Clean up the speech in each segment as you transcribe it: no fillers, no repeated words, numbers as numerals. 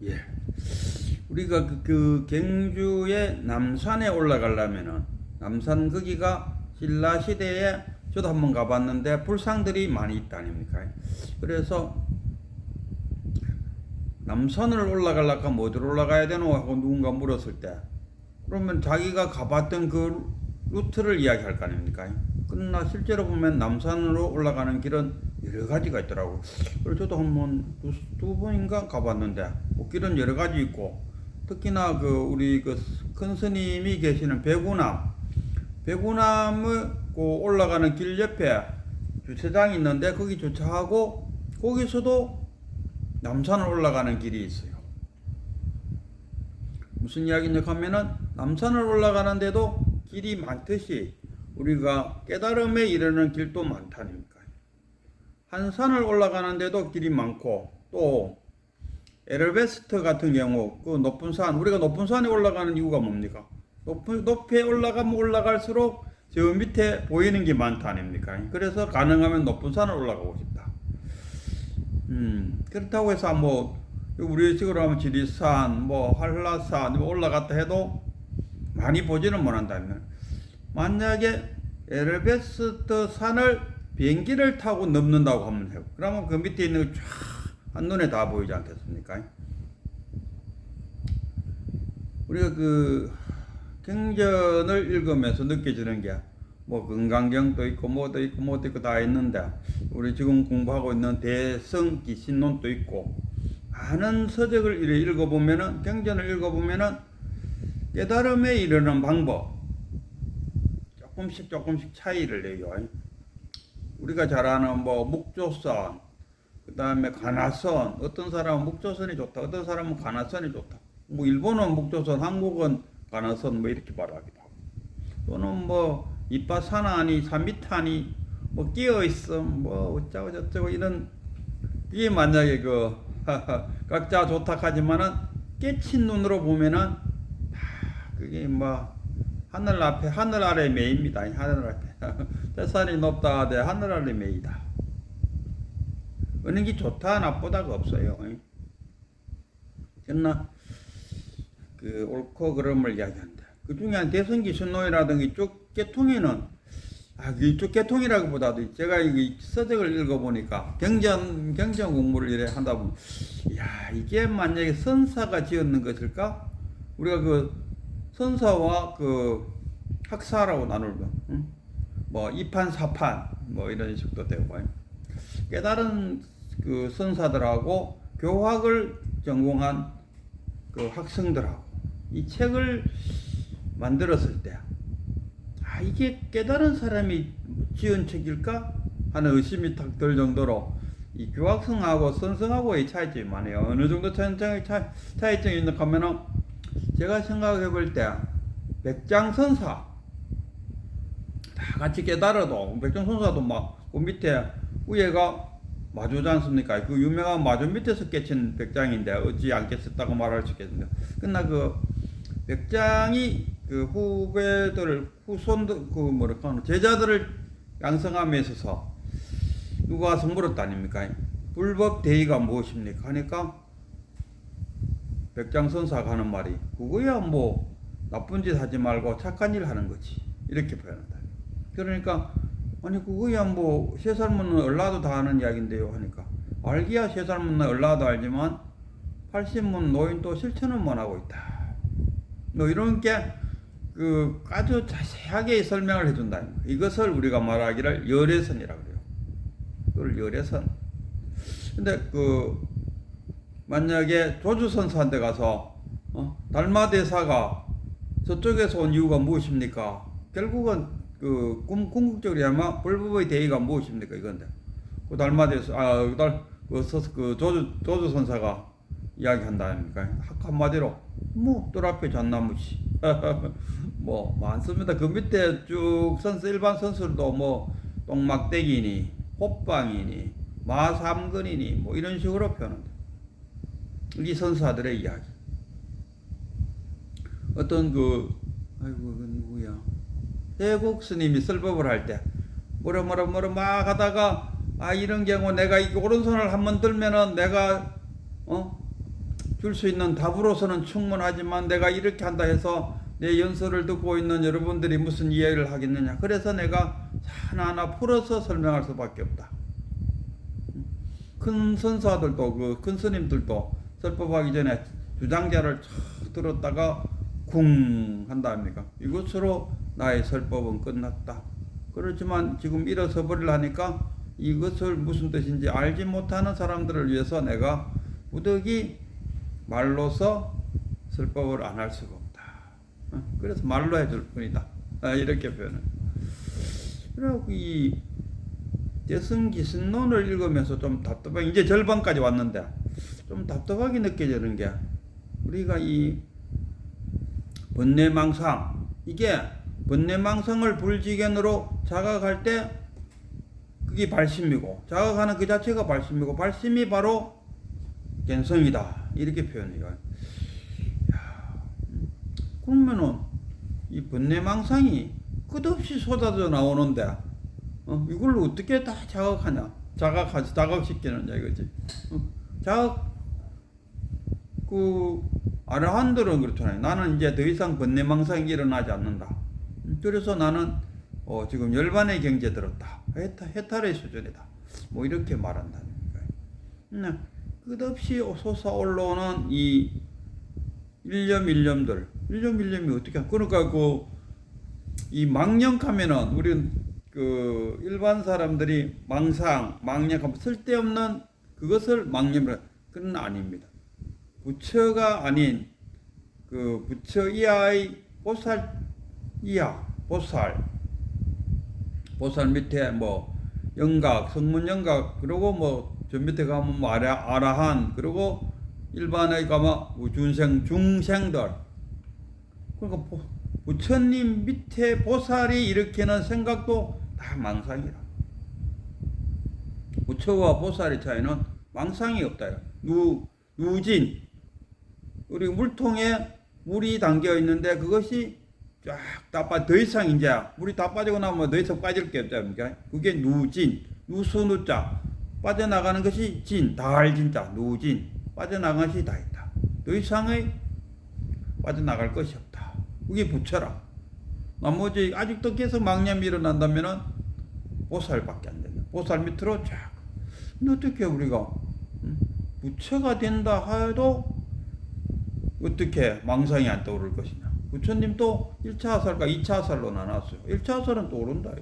예. 우리가 그 경주의 남산에 올라가려면은 남산 거기가 신라 시대에 저도 한번 가봤는데 불상들이 많이 있다 아닙니까? 그래서 남산을 올라가려고 하면 어디로 올라가야 되노 하고 누군가 물었을 때 그러면 자기가 가봤던 그 루트를 이야기할 거 아닙니까? 그러나 실제로 보면 남산으로 올라가는 길은 여러 가지가 있더라고. 그래서 저도 한번 두 번인가 가봤는데 뭐 길은 여러 가지 있고 특히나 그 우리 그 큰 스님이 계시는 배구남을 그 올라가는 길 옆에 주차장이 있는데 거기 주차하고 거기서도 남산을 올라가는 길이 있어요. 무슨 이야기냐 하면은 남산을 올라가는데도 길이 많듯이 우리가 깨달음에 이르는 길도 많다니까. 한 산을 올라가는데도 길이 많고 또 에베레스트 같은 경우 그 높은 산 우리가 높은 산에 올라가는 이유가 뭡니까? 높이 올라가면 올라갈수록 저 밑에 보이는 게 많다 아닙니까? 그래서 가능하면 높은 산을 올라가고 싶다. 그렇다고 해서 뭐 우리 식으로 하면 지리산, 뭐 한라산 올라갔다 해도 많이 보지는 못한다면 만약에 에베레스트 산을 비행기를 타고 넘는다고 하면 해요. 그러면 그 밑에 있는 거 쫙 한눈에 다 보이지 않겠습니까? 우리가 그 경전을 읽으면서 느껴지는 게 뭐 건강경도 있고 뭐도 있고 다 있는데 우리 지금 공부하고 있는 대성기신론도 있고 많은 서적을 이렇게 읽어보면은 경전을 읽어보면은 깨달음에 이르는 방법 조금씩 차이를 내요. 우리가 잘 아는 뭐 묵조선 그 다음에 가나선 어떤 사람은 묵조선이 좋다 어떤 사람은 가나선이 좋다 뭐 일본은 묵조선 한국은 가나선 뭐 이렇게 말하기도 하고 또는 뭐 이빠사나니 산미타니 뭐 끼어있어 뭐 어쩌고 저쩌고 이런 이게 만약에 그 각자 좋다 하지만은 깨친 눈으로 보면은 그게 뭐 하늘 앞에 하늘 아래 매입니다. 하늘 앞에 태산이 높다 하되 하늘 아래 매이다. 어느 게 좋다 나쁘다가 없어요. 그러나 그 옳고 그름을 이야기한다. 그 중에 한 대성기신론이라든가 이쪽 계통에는 이쪽 계통이라기보다도 제가 이 서적을 읽어보니까 경전 공부를 이래 한다 보면 야 이게 만약에 선사가 지었는 것일까? 우리가 그 선사와 그 학사라고 나누면 뭐 2판 4판 뭐 이런 식도 되고 깨달은 그 선사들하고 교학을 전공한 그 학생들하고 이 책을 만들었을 때 이게 깨달은 사람이 지은 책일까 하는 의심이 탁 들 정도로 이 교학성하고 선성하고의 차이점이 많아요. 어느 정도 차이점이 있는 하면은 제가 생각해 볼 때 백장선사 다 같이 깨달아도 백장선사도 막 그 밑에 위에가 마주지 않습니까? 그 유명한 마주 밑에서 깨친 백장인데 어찌 안 깼었다고 말할 수 있겠는데 그러나 그 백장이 그 후배들을 후손들 그 뭐랄까 제자들을 양성함에 있어서 누가 와서 물었다 아닙니까? 불법 대의가 무엇입니까? 하니까 백장선사가 하는 말이 그거야 뭐 나쁜 짓 하지 말고 착한 일 하는 거지 이렇게 표현한다. 그러니까 아니 그거야 뭐 세 살 먹는 얼라도 다 하는 이야기인데요 하니까 알기야 세 살 먹는 얼라도 알지만 80 먹는 노인도 실천은 못 하고 있다. 뭐 이런 게 그 아주 자세하게 설명을 해준다. 이것을 우리가 말하기를 열애선이라고 그래요. 그걸 열애선. 근데 그 만약에 조주선사한테 가서 달마대사가 저쪽에서 온 이유가 무엇입니까? 결국은 그 궁극적으로 아마 불법의 대의가 무엇입니까? 이건데 그 달마대사 그 조주선사가 이야기한다 아닙니까? 한마디로 뭐 뜰 앞에 잣나무지 뭐 많습니다. 그 밑에 쭉 선수 일반 선수들도 뭐 똥막대기니 호빵이니 마삼근이니 뭐 이런 식으로 표현한다. 이 선사들의 이야기. 어떤 그 누구야? 대국 스님이 설법을 할 때 뭐라 막 하다가 이런 경우 내가 이 오른손을 한번 들면은 내가 줄 수 있는 답으로서는 충분하지만 내가 이렇게 한다 해서 내 연설을 듣고 있는 여러분들이 무슨 이해를 하겠느냐. 그래서 내가 하나하나 풀어서 설명할 수밖에 없다. 큰 선사들도 큰 스님들도 설법하기 전에 주장자를 쫙 들었다가 쿵 한다 합니까? 이것으로 나의 설법은 끝났다. 그렇지만 지금 일어서 버리려니까 이것을 무슨 뜻인지 알지 못하는 사람들을 위해서 내가 무더기 말로서 설법을 안 할 수가 없다. 그래서 말로 해줄 뿐이다. 이렇게 표현을. 그리고 이 대승기신론을 읽으면서 좀 답답하게, 이제 절반까지 왔는데 좀 답답하게 느껴지는 게, 우리가 이 번뇌망상, 이게 번뇌망상을 불지견으로 자각할 때 그게 발심이고, 자각하는 그 자체가 발심이고, 발심이 바로 견성이다, 이렇게 표현해요. 그러면은 이 번뇌망상이 끝없이 쏟아져 나오는데 이걸 어떻게 다 자각하냐, 자각시키느냐 이거지. 아르한들은 그렇잖아요. 나는 이제 더 이상 번뇌망상이 일어나지 않는다. 그래서 나는 지금 열반의 경지에 들었다. 해탈의 수준이다. 뭐 이렇게 말한다는 거예요. 끝없이 솟아올라오는 이 일념 일념이 어떻게, 그러니까 이 망령하면은 우리는 일반 사람들이 망령하면 쓸데없는 그것을 망령으로, 그건 아닙니다. 부처가 아닌 부처 이하의 보살 밑에 뭐 영각, 성문 영각, 그리고 저 밑에 가면 아라한, 그리고 일반에 가면 중생들. 그러니까 부처님 밑에 보살이 일으키는 생각도 다 망상이라. 부처와 보살의 차이는 망상이 없다. 누진, 우리 물통에 물이 담겨 있는데 그것이 쫙 다 더 이상 이제 물이 다 빠지고 나면 더 이상 빠질 게 없다. 그게 누진, 누수누자, 빠져나가는 것이 진, 다알진자, 누진, 빠져나가는 것이 다 있다. 더 이상의 빠져나갈 것이 없다. 그게 부처라. 나머지 아직도 계속 망념이 일어난다면은 보살밖에 안 된다. 보살 밑으로 쫙. 근데 어떻게 우리가 부처가 된다 해도 어떻게 망상이 안 떠오를 것이냐. 부처님도 1차 화살과 2차 화살로 나눴어요. 1차 화살은 떠오른다.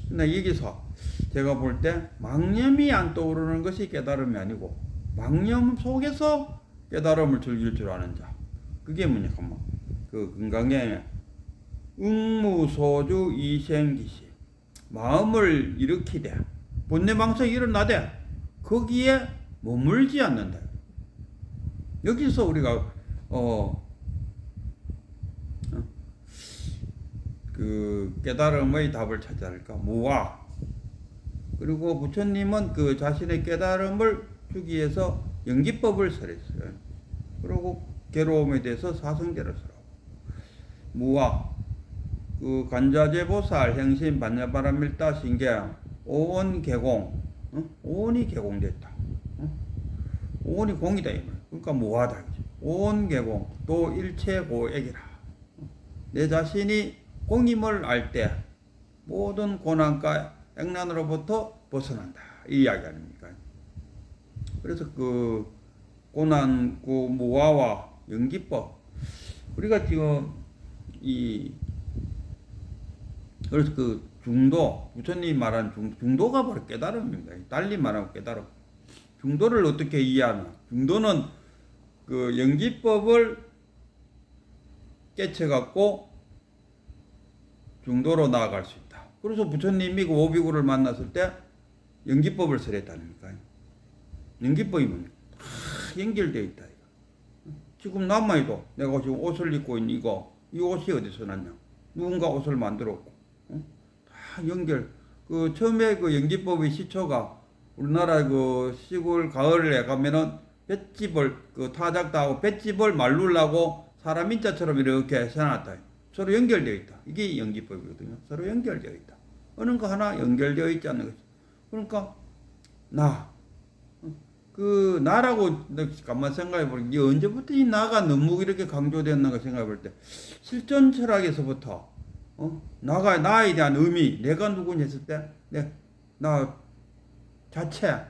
근데 여기서 제가 볼 때 망념이 안 떠오르는 것이 깨달음이 아니고, 망념 속에서 깨달음을 즐길 줄 아는 자. 그게 뭐냐 하면 건강에 응무소주 이생기시, 마음을 일으키되 번뇌망상이 일어나되 거기에 머물지 않는다. 여기서 우리가 깨달음의 답을 찾아야 할까? 무아. 그리고 부처님은 자신의 깨달음을 주기 위해서 연기법을 설했어요. 그리고 괴로움에 대해서 사성제를 설하고, 무아, 관자재 보살 행신 반야바라밀다 신경 오원 개공, 오원이 개공됐다. 오원이 공이다 이 말. 그러니까 무하다. 오원 개공 또 일체 고액이라. 내 자신이 공임을 알 때 모든 고난과 액난으로부터 벗어난다, 이 이야기 아닙니까? 그래서 고난, 무아와 연기법, 우리가 지금 그래서 중도, 부처님이 말한 중도가 바로 깨달음입니다. 달리 말하면 깨달음. 중도를 어떻게 이해하나? 중도는 연기법을 깨쳐갖고 중도로 나아갈 수 있다. 그래서 부처님이 오비구를 만났을 때 연기법을 설했다니까요. 연기법이 뭡니까? 다 연결되어 있다. 지금 남아도 내가 지금 옷을 입고 있는 이 옷이 어디서 났냐? 누군가 옷을 만들었고, 다 연결. 처음에 연기법의 시초가 우리나라 시골 가을에 가면은 볏집을 타작도 하고 볏집을 말르려고 사람 인자처럼 이렇게 해놨다. 서로 연결되어 있다. 이게 연기법이거든요. 서로 연결되어 있다. 어느 거 하나 연결되어 있지 않는 거죠. 그러니까 그 나라고 가만 생각해 보니 언제부터 이 나가 너무 이렇게 강조되었는가 생각해 볼 때 실존 철학에서부터 나가 나에 대한 의미 내가 누구냐 했을 때 나 자체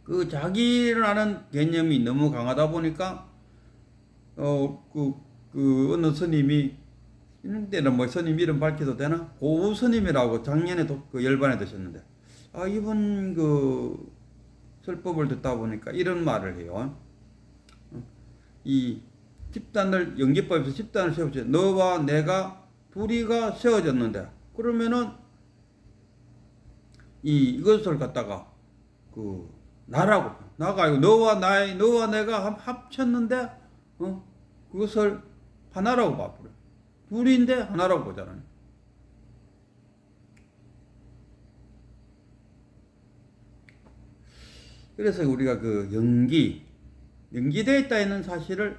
그 자기라는 개념이 너무 강하다 보니까 어느 스님이 이런 때는 뭐 스님 이름 밝혀도 되나? 고우 스님이라고 작년에 그 열반에 드셨는데 이분 그 설법을 듣다 보니까 이런 말을 해요. 이 집단을 연기법에서 집단을 세우죠. 너와 내가 둘이가 세워졌는데 그러면은 이것을 갖다가 그 나라고 나가 아니고 너와 내가 합쳤는데 그것을 하나라고 봐버려. 둘인데 하나라고 보잖아요. 그래서 우리가 그 연기되어 있다는 사실을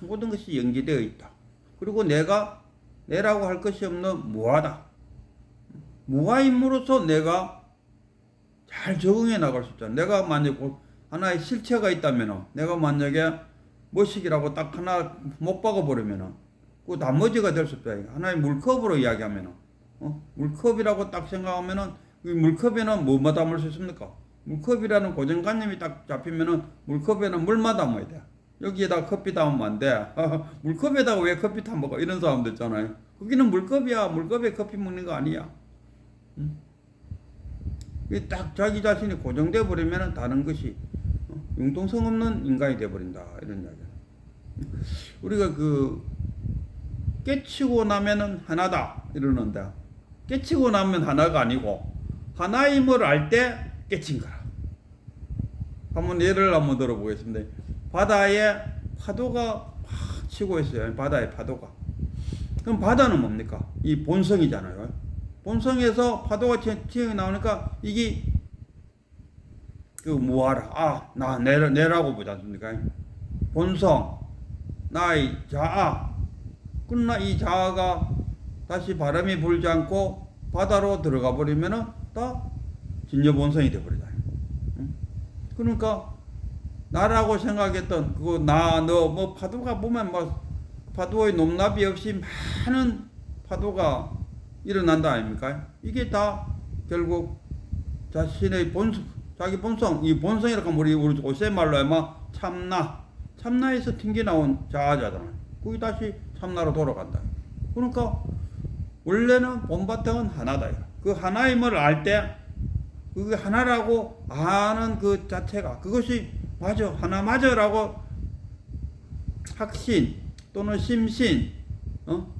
모든 것이 연기되어 있다. 그리고 내라고 할 것이 없는 무하다. 무하임으로써 내가 잘 적응해 나갈 수 있잖아. 내가 만약에 하나의 실체가 있다면 내가 만약에 머시기라고 딱 하나 못 박아버리면 그 나머지가 될 수 없다. 하나의 물컵으로 이야기하면 물컵이라고 딱 생각하면 이 물컵에는 뭐만 담을 수 있습니까? 물컵이라는 고정관념이 딱 잡히면은 물컵에는 물만 담아야 돼. 여기에다가 커피 담으면 안 돼. 물컵에다가 왜 커피 타 먹어? 이런 사람들 있잖아요. 거기는 물컵이야. 물컵에 커피 먹는 거 아니야. 딱 자기 자신이 고정돼 버리면은 다른 것이 융통성 없는 인간이 돼 버린다. 이런 이야기야. 우리가 깨치고 나면은 하나다 이러는데 깨치고 나면 하나가 아니고 하나임을 알 때 깨친 거라. 예를 한번 들어보겠습니다. 바다에 파도가 막 치고 있어요. 바다에 파도가. 그럼 바다는 뭡니까? 이 본성이잖아요. 본성에서 파도가 튀어 나오니까 이게 무하라. 내라고 보지 않습니까? 본성, 나의 자아. 그러나 이 자아가 다시 바람이 불지 않고 바다로 들어가 버리면은 다 진여 본성이 되어버리잖아요. 그러니까 나라고 생각했던 너 파도가 보면 파도의 높낮이 없이 많은 파도가 일어난다 아닙니까? 이게 다 결국 자신의 자기 본성, 이 본성이라고 하면 우리 오세 말로 아마 참나에서 튕겨나온 자아잖아요. 그게 다시 참나로 돌아간다. 그러니까 원래는 본바탕은 하나다. 그 하나임을 알 때 그게 하나라고 아는 그 자체가 그것이 맞아 하나 맞아라고 확신 또는 심신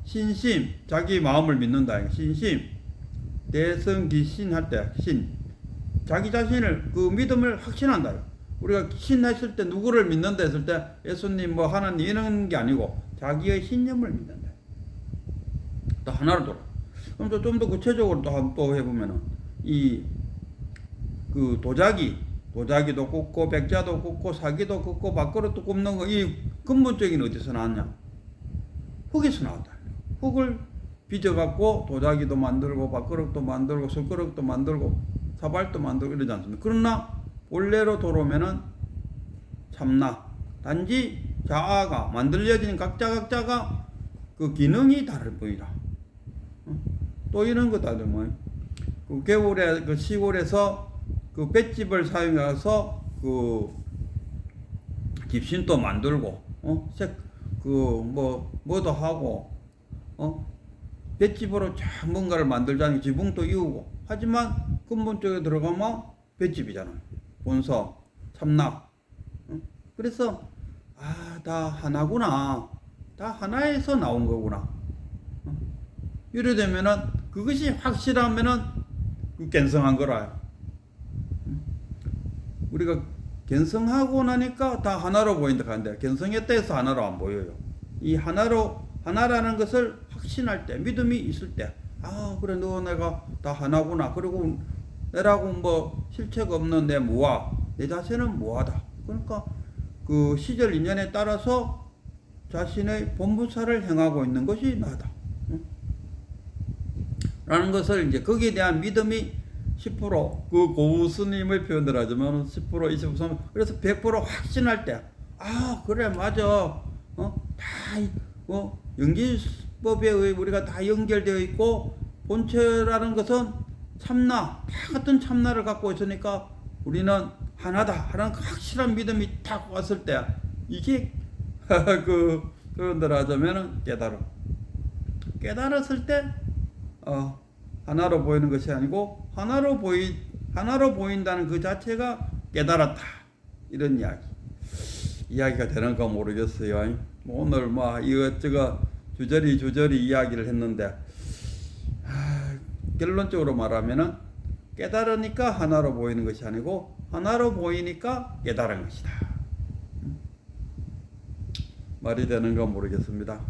신심 자기 마음을 믿는다. 신심 대성기신 할 때 신 자기 자신을 그 믿음을 확신한다. 우리가 신했을 때 누구를 믿는다 했을 때 예수님 하나님 이런 게 아니고 자기의 신념을 믿는다. 또 하나로 돌아. 그럼 좀 더 구체적으로 또 한번 해보면은 도자기도 굽고 백자도 굽고 사기도 굽고 밥그릇도 굽는 거 이 근본적인 어디서 나왔냐? 흙에서 나왔다. 흙을 빚어갖고 도자기도 만들고 밥그릇도 만들고 숟가락도 만들고 사발도 만들고 이러지 않습니까? 그러나 본래로 돌아오면은 참나. 단지 자아가 만들어진 각자가 그 기능이 다를 뿐이다. 또 이런 것도 아주 그 겨울에 그 시골에서 그 볏짚을 사용해서 그 집신도 만들고 뭐도 하고 볏짚으로 참 뭔가를 만들자니 지붕도 이루고 하지만 근본적으로 들어가면 볏짚이잖아요. 본성 참나. 그래서 다 하나구나. 다 하나에서 나온 거구나. 이래 되면은 그것이 확실하면은 견성한 거라. 우리가 견성하고 나니까 다 하나로 보인다 하는데 견성했다 해서 하나로 안 보여요. 이 하나라는 것을 확신할 때 믿음이 있을 때 그래 너 내가 다 하나구나. 그리고 내라고 실체가 없는 내 무아 내 자체는 무하다. 그러니까 그 시절 인연에 따라서 자신의 본분사를 행하고 있는 것이 나다. 라는 것을 이제 거기에 대한 믿음이 10%그 고우 스님의 표현을 하자면 10% 20% 그래서 100% 확신할 때 그래 맞아 연기법에 의해 우리가 다 연결되어 있고 본체라는 것은 참나 다 같은 참나를 갖고 있으니까 우리는 하나다 하는 확실한 믿음이 딱 왔을 때 이게 그 표현을 하자면 깨달았을 때 하나로 보이는 것이 아니고 하나로 보인다는 그 자체가 깨달았다 이런 이야기가 되는가 모르겠어요. 오늘 이것저것 주저리 이야기를 했는데 결론적으로 말하면은 깨달으니까 하나로 보이는 것이 아니고 하나로 보이니까 깨달은 것이다. 말이 되는가 모르겠습니다.